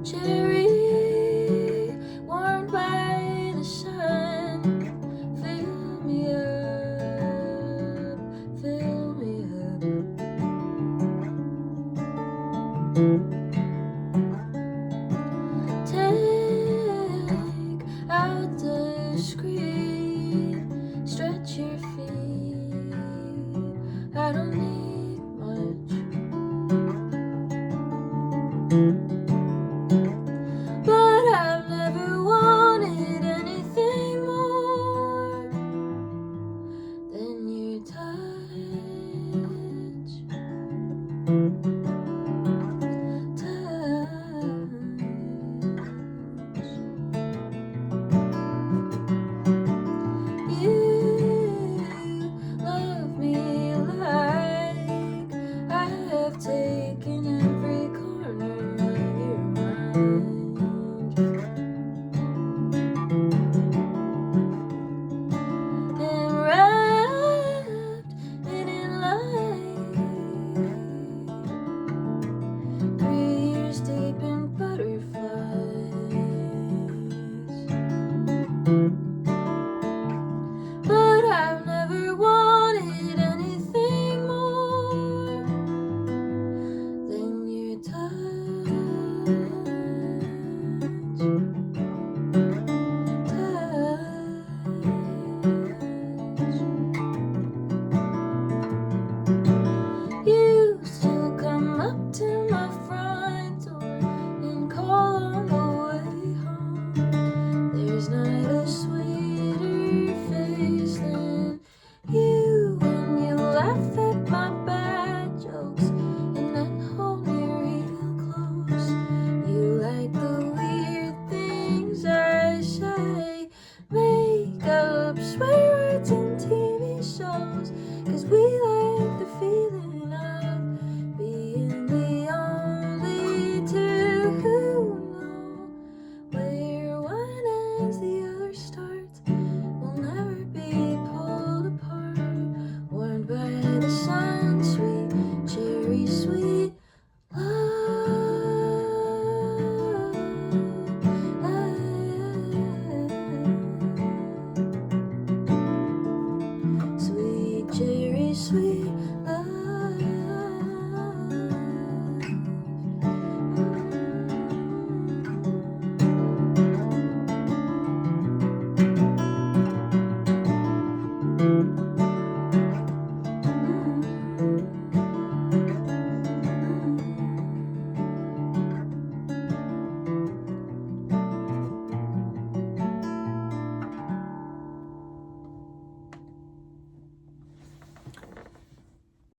Cherry, warmed by the sun, fill me up, fill me up. Take out the screen, stretch your feet. I don't need much, but I've never wanted anything more than your touch. You love me like I have taken every corner of your mind.